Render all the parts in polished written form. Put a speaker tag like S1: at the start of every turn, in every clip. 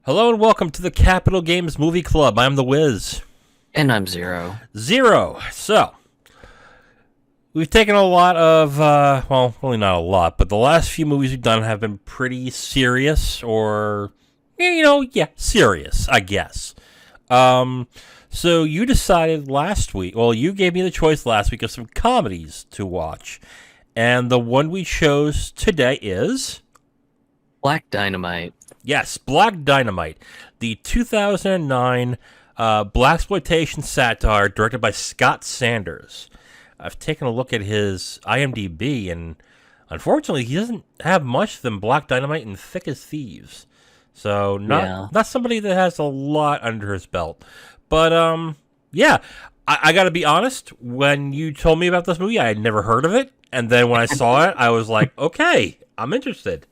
S1: Hello and welcome to the Capital Games Movie Club. I'm the Wiz.
S2: And I'm Zero.
S1: Zero. So, we've taken a lot of, well, really not a lot, but the last few movies we've done have been pretty serious or, serious, I guess. So you decided last week, well, you gave me the choice last week of some comedies to watch. And the one we chose today is...
S2: Black Dynamite.
S1: Yes, Black Dynamite, the 2009 blaxplotation satire directed by Scott Sanders. I've taken a look at his IMDb, and unfortunately, he doesn't have much than Black Dynamite and Thick as Thieves. So not somebody that has a lot under his belt. But I got to be honest. When you told me about this movie, I had never heard of it, and then when I saw it, I was like, okay, I'm interested.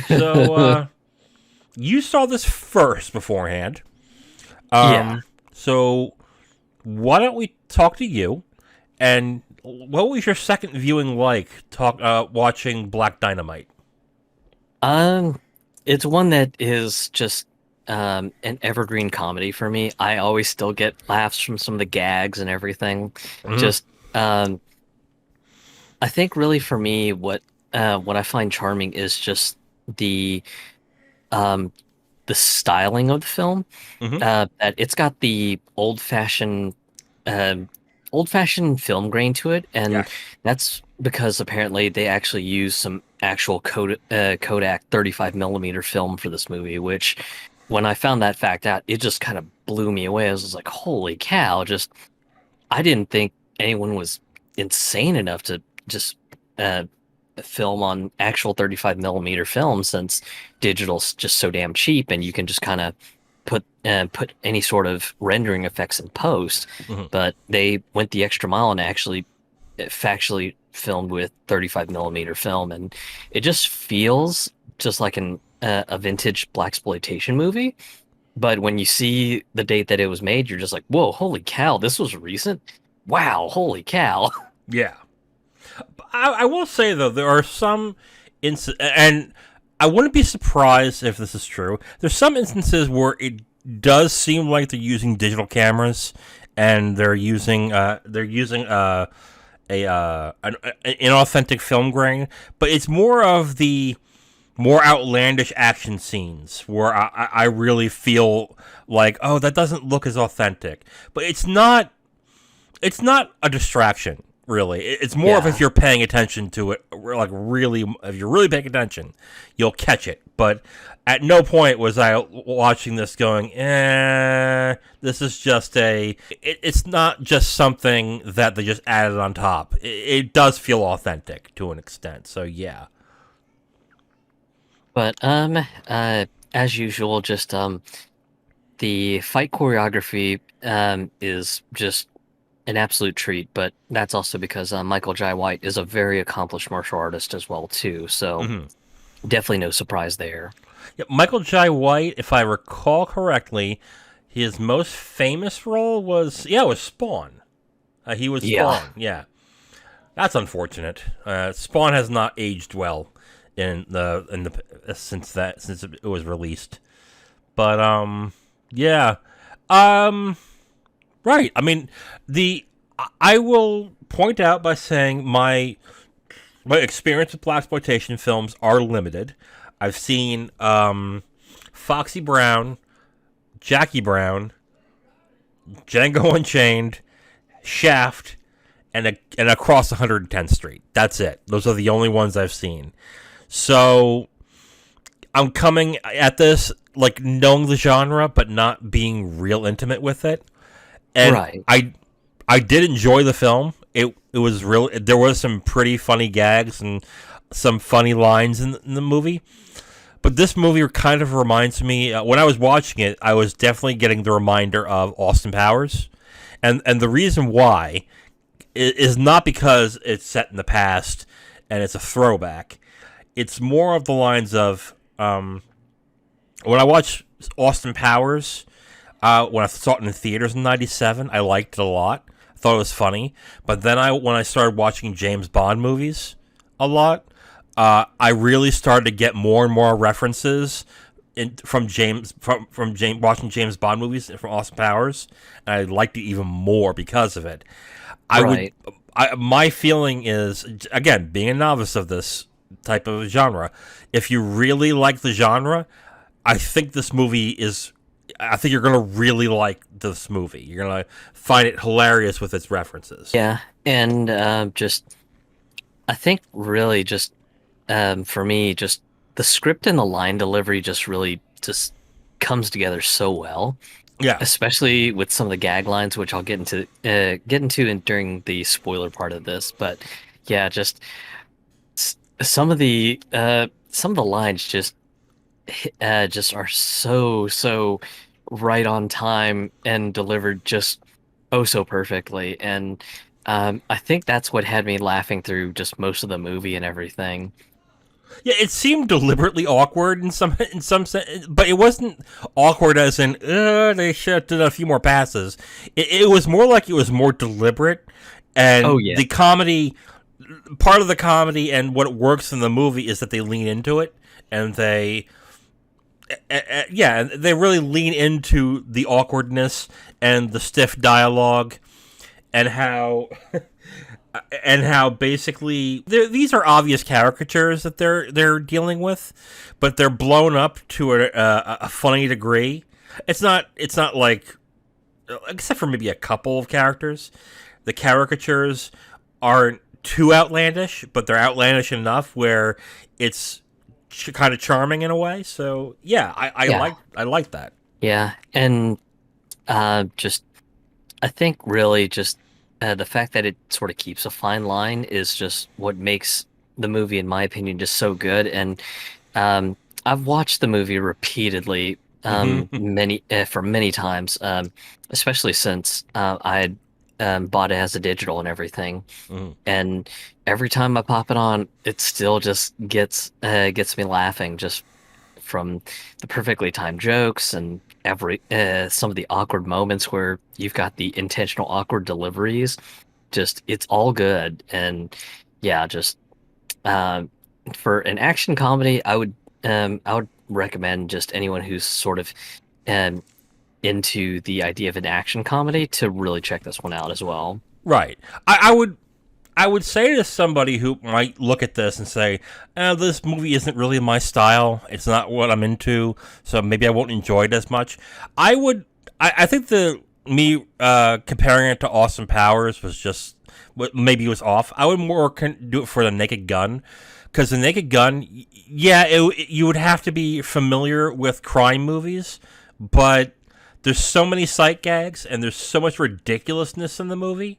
S1: So. You saw this first beforehand.
S2: Yeah.
S1: So why don't we talk to you? And what was your second viewing like watching Black Dynamite?
S2: It's one that is just an evergreen comedy for me. I always still get laughs from some of the gags and everything.
S1: Mhm.
S2: Just I think really for me what I find charming is just the styling of the film.
S1: Mhm.
S2: That it's got the old fashioned film grain to it, and
S1: Yeah.
S2: that's because apparently they actually used some actual Kodak 35 millimeter film for this movie. Which, when I found that fact out, it just kind of blew me away. I was like, "Holy cow!" Just I didn't think anyone was insane enough to just film on actual 35 millimeter film, since digital's just so damn cheap and you can just kind of put any sort of rendering effects in post.
S1: Mhm.
S2: But they went the extra mile and actually factually filmed with 35 millimeter film, and it just feels just like a vintage blaxploitation movie. But when you see the date that it was made, you're just like, whoa, holy cow, this was recent. Wow, holy cow.
S1: Yeah. I will say though, there are some and I wouldn't be surprised if this is true. There's some instances where it does seem like they're using digital cameras and they're using an inauthentic film grain, but it's more of the more outlandish action scenes where I really feel like, oh, that doesn't look as authentic. But it's not a distraction, really. It's more of if you're paying attention to it, like really, if you're really paying attention, you'll catch it. But at no point was I watching this going, this is just it's not just something that they just added on top. It does feel authentic to an extent. So yeah.
S2: But as usual, just the fight choreography is just an absolute treat. But that's also because Michael Jai White is a very accomplished martial artist as well too. So definitely no surprise there.
S1: Yeah, Michael Jai White, if I recall correctly, his most famous role was Spawn. He was Spawn. Yeah, that's unfortunate. Spawn has not aged well since it was released. But yeah, right. I mean, I will point out by saying my experience with blaxploitation films are limited. I've seen Foxy Brown, Jackie Brown, Django Unchained, Shaft, and Across 110th Street. That's it. Those are the only ones I've seen. So I'm coming at this like knowing the genre, but not being real intimate with it. And
S2: Right.
S1: I did enjoy the film. It was real. There was some pretty funny gags and some funny lines in the movie. But this movie kind of reminds me, when I was watching it, I was definitely getting the reminder of Austin Powers. And the reason why is not because it's set in the past and it's a throwback. It's more of the lines of, when I watched Austin Powers, when I saw it in the theaters in '97, I liked it a lot. I thought it was funny. But then when I started watching James Bond movies a lot, I really started to get more and more references from James watching James Bond movies from Austin Powers, and I liked it even more because of it.
S2: Right.
S1: My feeling is, again, being a novice of this type of genre, if you really like the genre, I think this movie is. I think you're gonna really like this movie. You're gonna find it hilarious with its references.
S2: Yeah, and just I think really just for me, just the script and the line delivery just really just comes together so well,
S1: Yeah,
S2: especially with some of the gag lines, which I'll during the spoiler part of this. But yeah, just some of the lines just are so right on time and delivered just oh so perfectly. And I think that's what had me laughing through just most of the movie and everything.
S1: yeah. It seemed deliberately awkward in some sense, but it wasn't awkward as in they should have done a few more passes. It was more like it was more deliberate,
S2: Oh
S1: and
S2: yeah,
S1: the comedy part of the comedy and what works in the movie is that they lean into it and they really lean into the awkwardness and the stiff dialogue and how basically these are obvious caricatures that they're dealing with, but they're blown up to a funny degree. It's not like, except for maybe a couple of characters, the caricatures aren't too outlandish, but they're outlandish enough where it's kind of charming in a way. So yeah,
S2: yeah,
S1: I like that.
S2: yeah, and just I think really just the fact that it sort of keeps a fine line is just what makes the movie, in my opinion, just so good. And I've watched the movie repeatedly,
S1: Hmm.
S2: for many times, especially since I had bought it as a digital and everything.
S1: Hmm.
S2: And every time I pop it on, it still just gets me laughing just from the perfectly timed jokes and every some of the awkward moments where you've got the intentional awkward deliveries. Just it's all good. And yeah, just um, for an action comedy, I would recommend just anyone who's sort of um, into the idea of an action comedy to really check this one out as well.
S1: Right. I would say to somebody who might look at this and say, "This movie isn't really my style. It's not what I'm into, so maybe I won't enjoy it as much." I would. I think the me comparing it to Austin Powers was just maybe it was off. I would more do it for the Naked Gun, because the Naked Gun, yeah, you would have to be familiar with crime movies, but there's so many sight gags and there's so much ridiculousness in the movie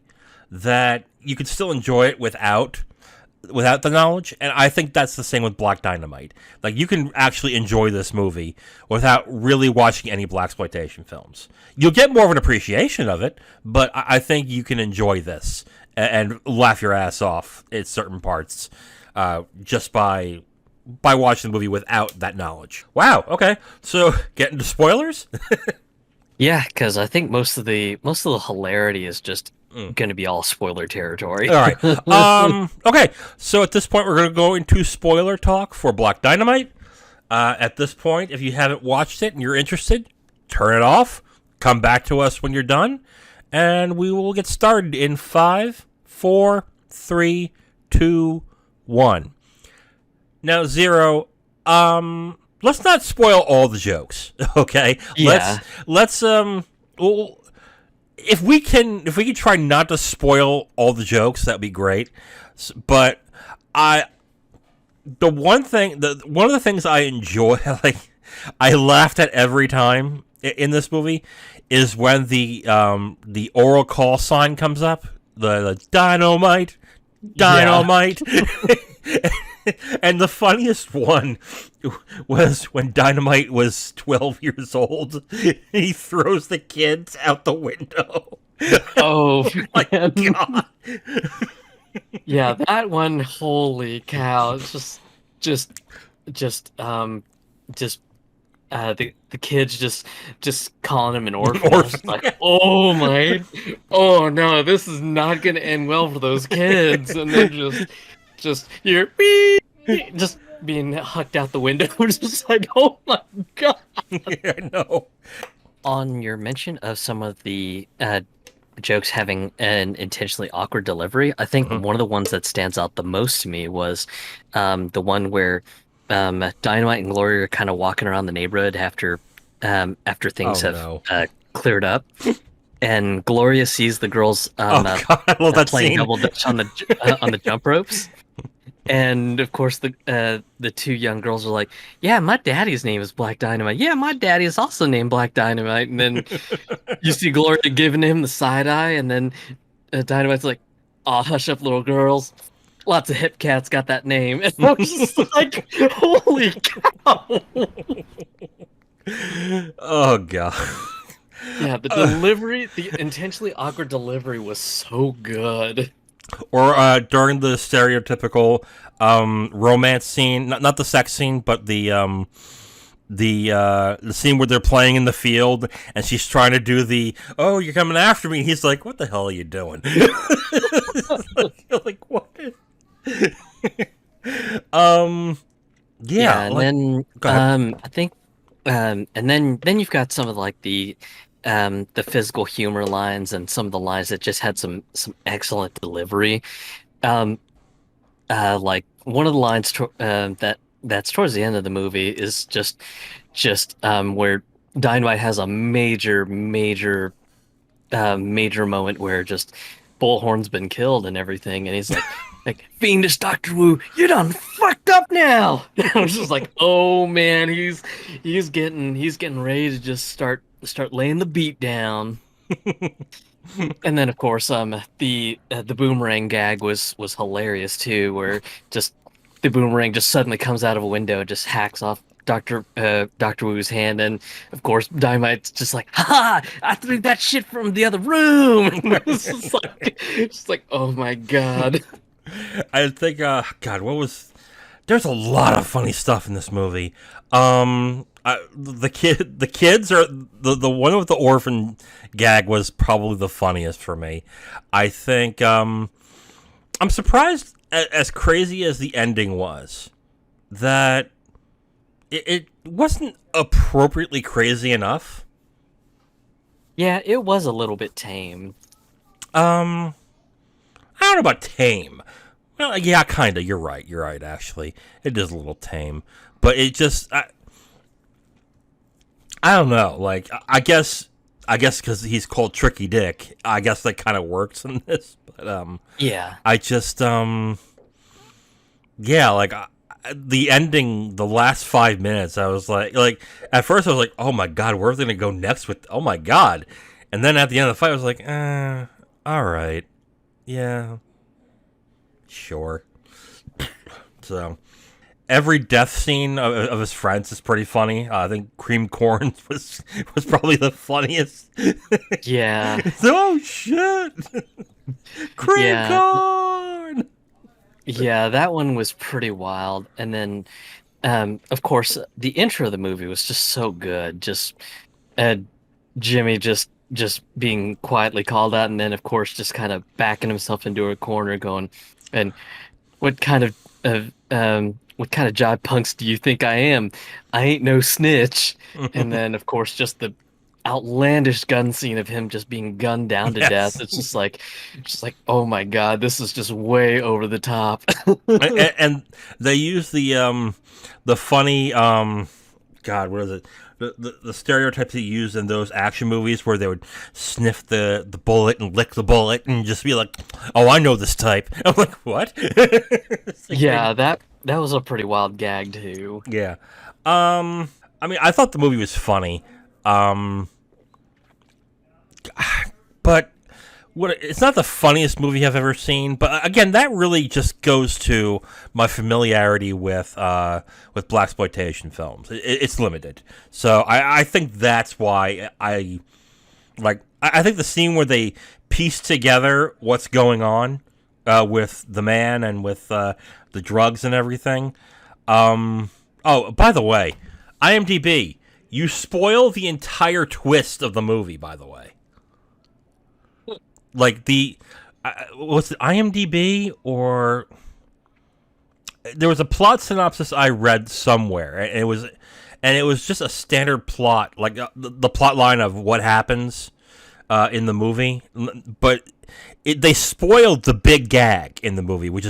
S1: that you could still enjoy it without the knowledge. And I think that's the same with Black Dynamite. Like, you can actually enjoy this movie without really watching any blaxploitation films. You'll get more of an appreciation of it, but I think you can enjoy this and laugh your ass off at certain parts just by watching the movie without that knowledge. Wow. Okay. So, getting to spoilers.
S2: Yeah, because I think most of the hilarity is just going to be all spoiler territory.
S1: All right. Okay. So at this point, we're going to go into spoiler talk for Black Dynamite. At this point, if you haven't watched it and you're interested, turn it off. Come back to us when you're done, and we will get started in 5, 4, 3, 2, 1. Now, Zero. Let's not spoil all the jokes. Okay.
S2: Yeah.
S1: Let's well, if we can try not to spoil all the jokes, that'd be great. But I one of the things I enjoy, like I laughed at every time in this movie, is when the oral call sign comes up, the dynamite,
S2: Yeah.
S1: dynamite. And the funniest one was when Dynamite was 12 years old. He throws the kids out the window.
S2: Oh,
S1: My
S2: man.
S1: God.
S2: Yeah, that one, holy cow. It's just, just, just, the kids just calling him an orphan. I was just
S1: Orphan.
S2: like, oh my, oh no, this is not gonna end well for those kids. And they're just, you're beep. just being hucked out the window. Just like, oh my god.
S1: Yeah, I know.
S2: On your mention of some of the jokes having an intentionally awkward delivery, I think
S1: Mhm.
S2: one of the ones that stands out the most to me was the one where Dynamite and Glory are kind of walking around the neighborhood after things
S1: Oh
S2: have
S1: no.
S2: cleared up, and Gloria sees the girls
S1: Oh god, I love that
S2: playing
S1: scene.
S2: double dutch on the jump ropes. And of course, the two young girls are like, "Yeah, my daddy's name is Black Dynamite. Yeah, my daddy is also named Black Dynamite." And then you see Gloria giving him the side eye, and then Dynamite's like, "Oh, hush up, little girls. Lots of hip cats got that name." And I was just like, "Holy cow!"
S1: Oh god.
S2: Yeah, the delivery, the intentionally awkward delivery was so good.
S1: Or during the stereotypical romance scene, not the sex scene, but the scene where they're playing in the field and she's trying to do the "oh, you're coming after me," and he's like, "what the hell are you doing?" You're like, what? um yeah,
S2: Yeah, and
S1: like,
S2: then
S1: go ahead.
S2: I think and then you've got some of like the physical humor lines and some of the lines that just had some excellent delivery. Um like one of the lines that's towards the end of the movie is just where Dynamite has a major moment where just Bullhorn's been killed and everything, and he's like fiendish Doctor Wu, you done fucked up now. I was just like, oh man, he's getting ready to just start laying the beat down. And then of course the boomerang gag was hilarious too, where just the boomerang just suddenly comes out of a window and just hacks off Doctor Wu's hand, and of course Dynamite's just like, "Ha! I threw that shit from the other room." It's just like, oh my god.
S1: I think god, what was there's a lot of funny stuff in this movie. The kids are the one with the orphan gag was probably the funniest for me. I think I'm surprised, as crazy as the ending was, that it wasn't appropriately crazy enough.
S2: Yeah, it was a little bit tame.
S1: Um, I don't know about tame. Well, yeah, kind of. You're right. You're right. Actually, it is a little tame, but it just I don't know. Like, I guess because he's called Tricky Dick, I guess that kind of works in this. But
S2: Yeah.
S1: I just yeah, like the ending, the last 5 minutes, I was like at first I was like, oh my god, where's they gonna go next with? Oh my god, and then at the end of the fight, I was like, all right, yeah, sure. So every death scene of his friends is pretty funny. I think Cream Corn was probably the funniest.
S2: Yeah.
S1: Oh shit, Cream
S2: Yeah.
S1: Corn.
S2: Yeah, that one was pretty wild. And then of course the intro of the movie was just so good. Just uh Jimmy just being quietly called out, and then of course just kind of backing himself into a corner going, and what kind of jive punks do you think I am? I ain't no snitch. And then of course just the outlandish gun scene of him just being gunned down to death.
S1: Yes.
S2: It's just like, oh my god, this is just way over the top.
S1: And they use the funny God, what is it? The stereotypes they use in those action movies where they would sniff the bullet and lick the bullet and just be like, "Oh, I know this type." I'm like, "What?" It's like
S2: Yeah, that was a pretty wild gag too.
S1: yeah. I mean, I thought the movie was funny. Um, but it's not the funniest movie I've ever seen, but again, that really just goes to my familiarity with blaxploitation films. It's limited, so I think that's why I like. I think the scene where they piece together what's going on with the man and with the drugs and everything. Oh, by the way, IMDb, you spoil the entire twist of the movie. By the way. Like the what's it, IMDb or there was a plot synopsis I read somewhere, and it was just a standard plot, like the plot line of what happens in the movie, but they spoiled the big gag in the movie, which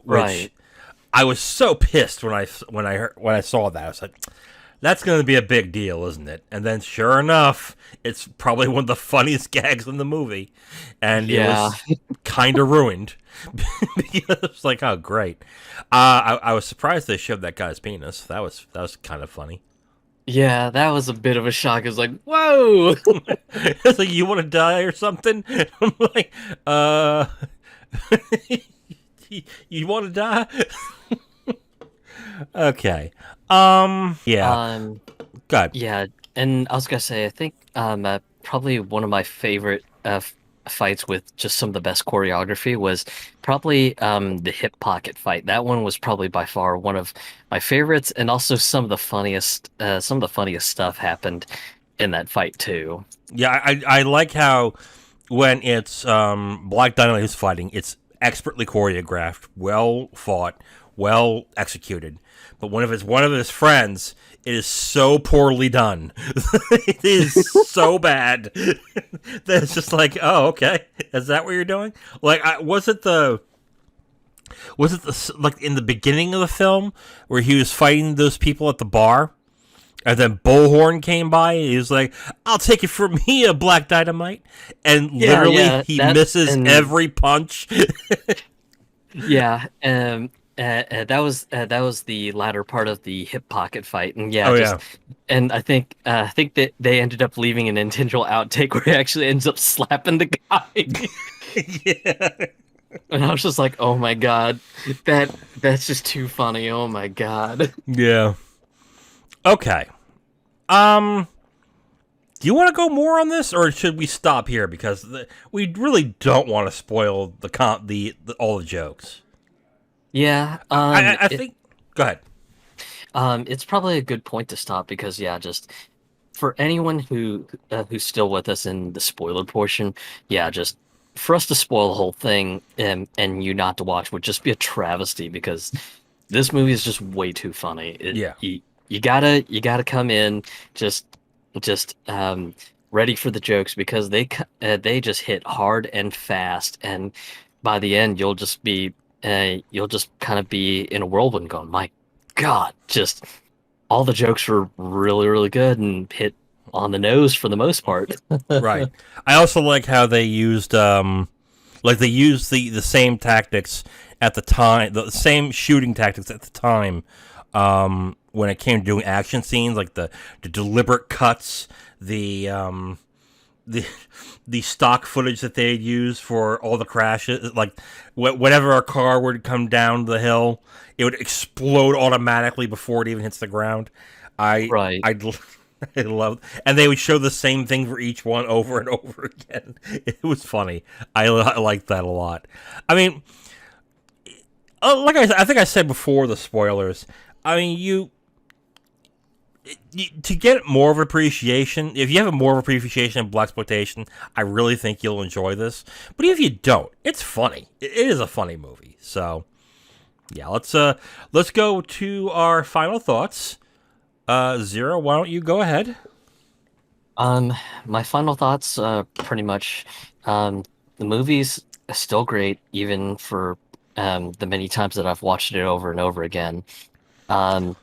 S2: Right.
S1: I was so pissed when I saw that. I was like, that's going to be a big deal, isn't it? And then, sure enough, it's probably one of the funniest gags in the movie, and it
S2: Yeah.
S1: was kind of ruined because it's like, oh, great. I was surprised they showed that guy's penis. That was kind of funny.
S2: Yeah, that was a bit of a shock. It's like, whoa.
S1: It's like, you want to die or something? I'm like, uh, you want to die? Okay. Yeah.
S2: Um,
S1: God.
S2: yeah, and I was gonna say, I think probably one of my favorite fights with just some of the best choreography was probably the hip pocket fight. That one was probably by far one of my favorites, and also some of the funniest stuff happened in that fight too.
S1: Yeah, I like how when it's Black Dynamite who's fighting, it's expertly choreographed, well fought, well executed. But one of his friends, it is so poorly done. It is so bad that it's just like, oh, okay, is that what you're doing? Like, was it like in the beginning of the film where he was fighting those people at the bar? And then Bullhorn came by and he was like, I'll take it from here, Black Dynamite. And
S2: Yeah,
S1: literally,
S2: yeah,
S1: he
S2: that
S1: misses
S2: and
S1: every punch.
S2: yeah, that was the latter part of the hip pocket fight, and yeah,
S1: Oh,
S2: just
S1: yeah.
S2: and I think that they ended up leaving an intentional outtake where he actually ends up slapping the guy,
S1: Yeah.
S2: and I was just like, oh my god, that's just too funny. Oh my god.
S1: Yeah. Okay. Um, do you want to go more on this, or should we stop here because we really don't want to spoil the all the jokes.
S2: Yeah,
S1: I think. Go ahead.
S2: it's probably a good point to stop because yeah, just for anyone who's still with us in the spoiler portion, yeah, just for us to spoil the whole thing and you not to watch would just be a travesty because this movie is just way too funny.
S1: Yeah.
S2: You gotta come in just just ready for the jokes because they just hit hard and fast, and by the end you'll just kind of be in a whirlwind going, my God, just all the jokes were really good and hit on the nose for the most part.
S1: Right. I also like how they used the same tactics at the time, the same shooting tactics at the time, when it came to doing action scenes, like the deliberate cuts, the the stock footage that they had used for all the crashes, like whenever a car would come down the hill, it would explode automatically before it even hits the ground.
S2: Right.
S1: I I love, and they would show the same thing for each one over and over again. It was funny. I liked that a lot. I mean, like I think I said before the spoilers. I mean, to get more of an appreciation, if you have a more of appreciation of blaxploitation, I really think you'll enjoy this. But if you don't, it's funny. It is a funny movie. So yeah, let's go to our final thoughts. Zero, why don't you go ahead?
S2: Um, my final thoughts, pretty much, um, the movie's still great, even for the many times that I've watched it over and over again. Um,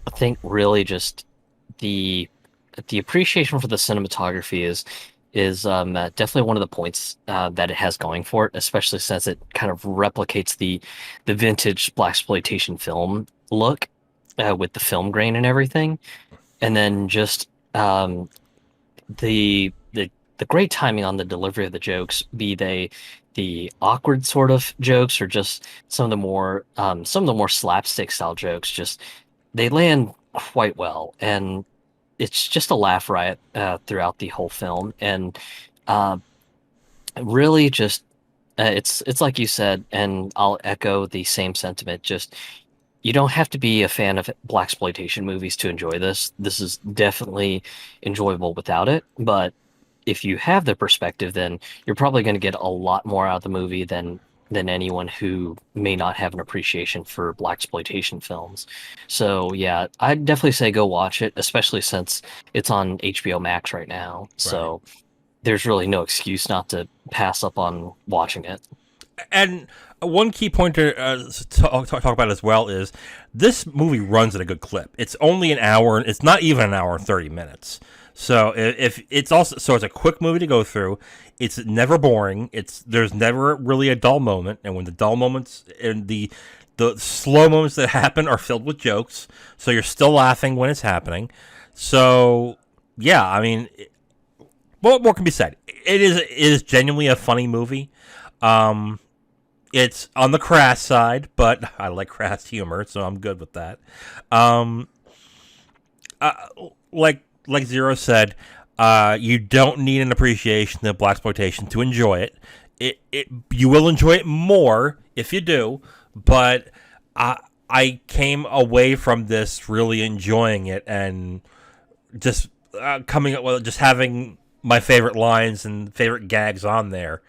S2: I think really just the the appreciation for the cinematography is definitely one of the points that it has going for it, especially since it kind of replicates the vintage blaxploitation film look with the film grain and everything, and then just the great timing on the delivery of the jokes, be they the awkward sort of jokes or just some of the more slapstick style jokes, just they land quite well, and it's just a laugh riot throughout the whole film, and uh, really just it's like you said, and I'll echo the same sentiment. Just you don't have to be a fan of blaxploitation movies to enjoy this. This is definitely enjoyable without it, but if you have the perspective, then you're probably going to get a lot more out of the movie than than anyone who may not have an appreciation for blaxploitation films. So yeah, I'd definitely say go watch it, especially since it's on HBO Max right now.
S1: Right.
S2: So there's really no excuse not to pass up on watching it.
S1: And one key point to talk about as well is this movie runs at a good clip. It's only an hour. It's not even an hour and 30 minutes. So if it's also so it's a quick movie to go through. It's never boring. There's never really a dull moment, and when the dull moments and the slow moments that happen are filled with jokes, so you're still laughing when it's happening. So yeah, I mean, what more can be said? It is genuinely a funny movie. Um, it's on the crass side, but I like crass humor, so I'm good with that. Um, uh, like Zero said, you don't need an appreciation of blaxploitation to enjoy it. It you will enjoy it more if you do, but I came away from this really enjoying it and just coming up with just having my favorite lines and favorite gags on there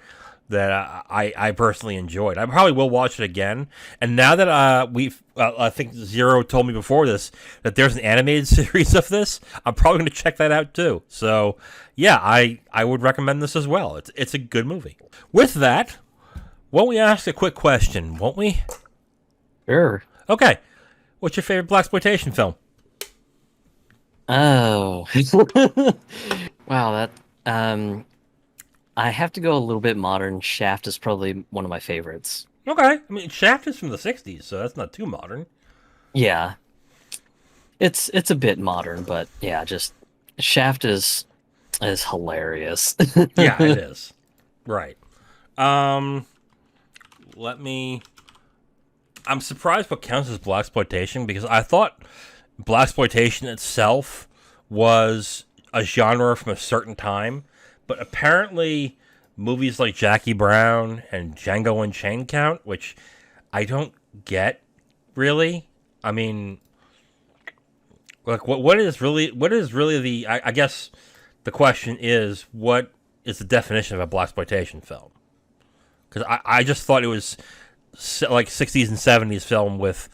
S1: that I personally enjoyed. I probably will watch it again. And now that I think Zero told me before this that there's an animated series of this, I'm probably going to check that out too. So yeah, I would recommend this as well. It's a good movie. With that, won't we ask a quick question? Won't we?
S2: Sure.
S1: Okay. What's your favorite blaxploitation film?
S2: Oh. Wow, that I have to go a little bit modern. Shaft is probably one of my favorites.
S1: Okay. I mean, Shaft is from the '60s, so that's not too modern.
S2: Yeah, it's a bit modern, but yeah, just Shaft is hilarious.
S1: Yeah, it is. Right. Um, let me. I'm surprised what counts as blaxploitation because I thought blaxploitation itself was a genre from a certain time, but apparently movies like Jackie Brown and Django Unchained count, which I don't get really. I mean, like what is really the I guess the question is what is the definition of a blaxploitation film? Because I just thought it was like '60s and '70s film with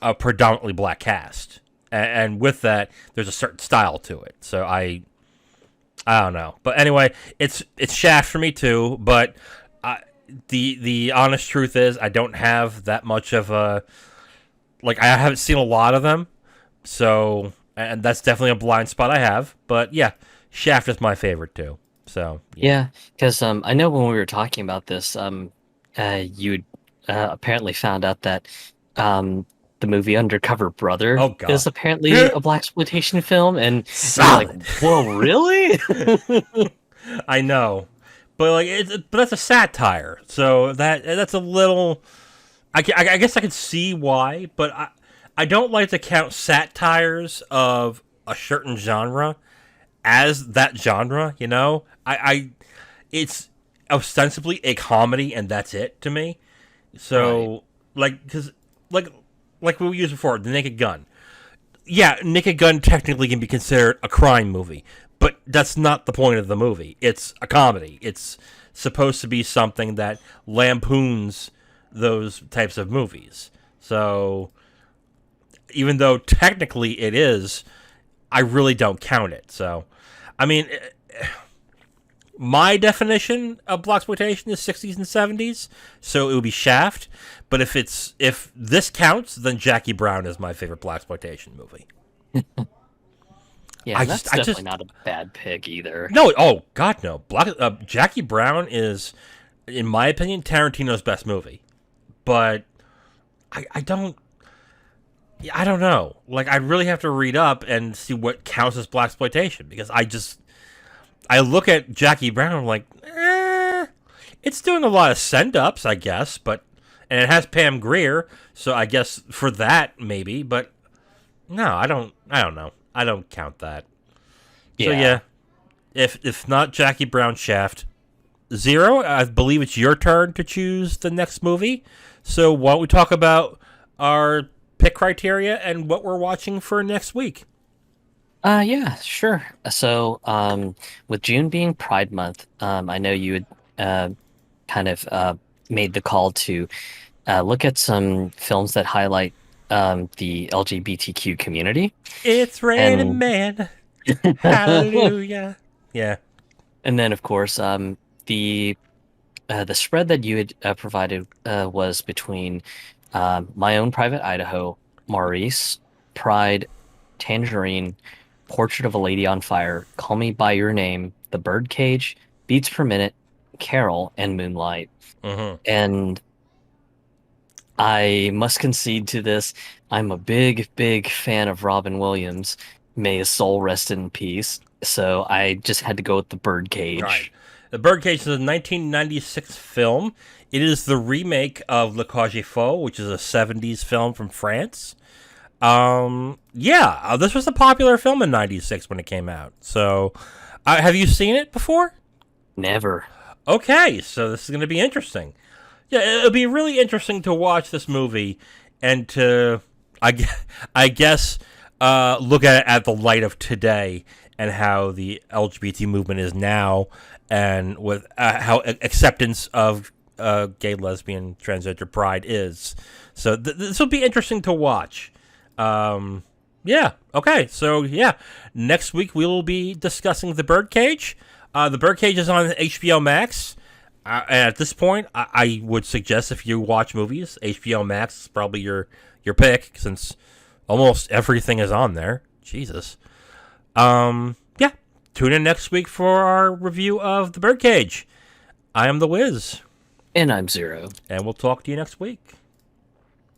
S1: a predominantly black cast, and with that, there's a certain style to it. So I don't know, but anyway, it's Shaft for me too. But the honest truth is, I don't have that much of a like. I haven't seen a lot of them, so and that's definitely a blind spot I have. But yeah, Shaft is my favorite too. So yeah.
S2: Yeah, because I know when we were talking about this, you apparently found out that the movie Undercover Brother
S1: Oh God,
S2: is apparently a blaxploitation film, and you're like,
S1: solid.
S2: whoa, really?
S1: I know, but like but that's a satire, so that's a little. I guess I can see why, but I don't like to count satires of a certain genre as that genre. You know, it's ostensibly a comedy, and that's it to me.
S2: Right,
S1: So like because like like we used before, the Naked Gun. Yeah, Naked Gun technically can be considered a crime movie, but that's not the point of the movie. It's a comedy. It's supposed to be something that lampoons those types of movies. So even though technically it is, I really don't count it. So, I mean, my definition of blaxploitation is '60s and '70s, so it would be Shaft. But if this counts, then Jackie Brown is my favorite blaxploitation movie.
S2: yeah,
S1: I
S2: that's
S1: just I
S2: definitely
S1: just
S2: not a bad pick either.
S1: no. Oh God, no. Jackie Brown is, in my opinion, Tarantino's best movie. But I don't. I don't know. Like, I really have to read up and see what counts as blaxploitation because I look at Jackie Brown and I'm like, it's doing a lot of send ups, I guess, but and it has Pam Grier, so I guess for that maybe, but no, I don't know. I don't count that. So
S2: Yeah.
S1: yeah, if not Jackie Brown Shaft, Zero, I believe it's your turn to choose the next movie. So why don't we talk about our pick criteria and what we're watching for next week?
S2: Yeah, sure. So, with June being Pride Month, I know you had kind of made the call to look at some films that highlight the LGBTQ community.
S1: It's raining
S2: And
S1: man. Hallelujah. Yeah.
S2: and then, of course, the spread that you had provided was between My Own Private Idaho, Maurice, Pride, Tangerine, Portrait of a Lady on Fire, Call Me by Your Name, The Birdcage, Beats Per Minute, Carol, and Moonlight.
S1: Hmm.
S2: And I must concede to this. I'm a big, big fan of Robin Williams. May his soul rest in peace. So I just had to go with The
S1: Right.
S2: Birdcage.
S1: The Birdcage is a 1996 film. It is the remake of Le Cage aux Folles, which is a 70s film from France. Yeah, this was a popular film in '96 when it came out. So, have you seen it before?
S2: Never.
S1: Okay, so this is going to be interesting. Yeah, it'll be really interesting to watch this movie and to, I guess, look at it at the light of today and how the LGBT movement is now, and with how acceptance of gay, lesbian, transgender pride is. So this will be interesting to watch. Yeah. Okay. So yeah, next week we will be discussing The Birdcage. The Birdcage is on HBO Max. And at this point, I would suggest if you watch movies, HBO Max is probably your pick since almost everything is on there. Jesus. Yeah. Tune in next week for our review of The Birdcage. I am the Wiz,
S2: And I'm Zero.
S1: and we'll talk to you next week.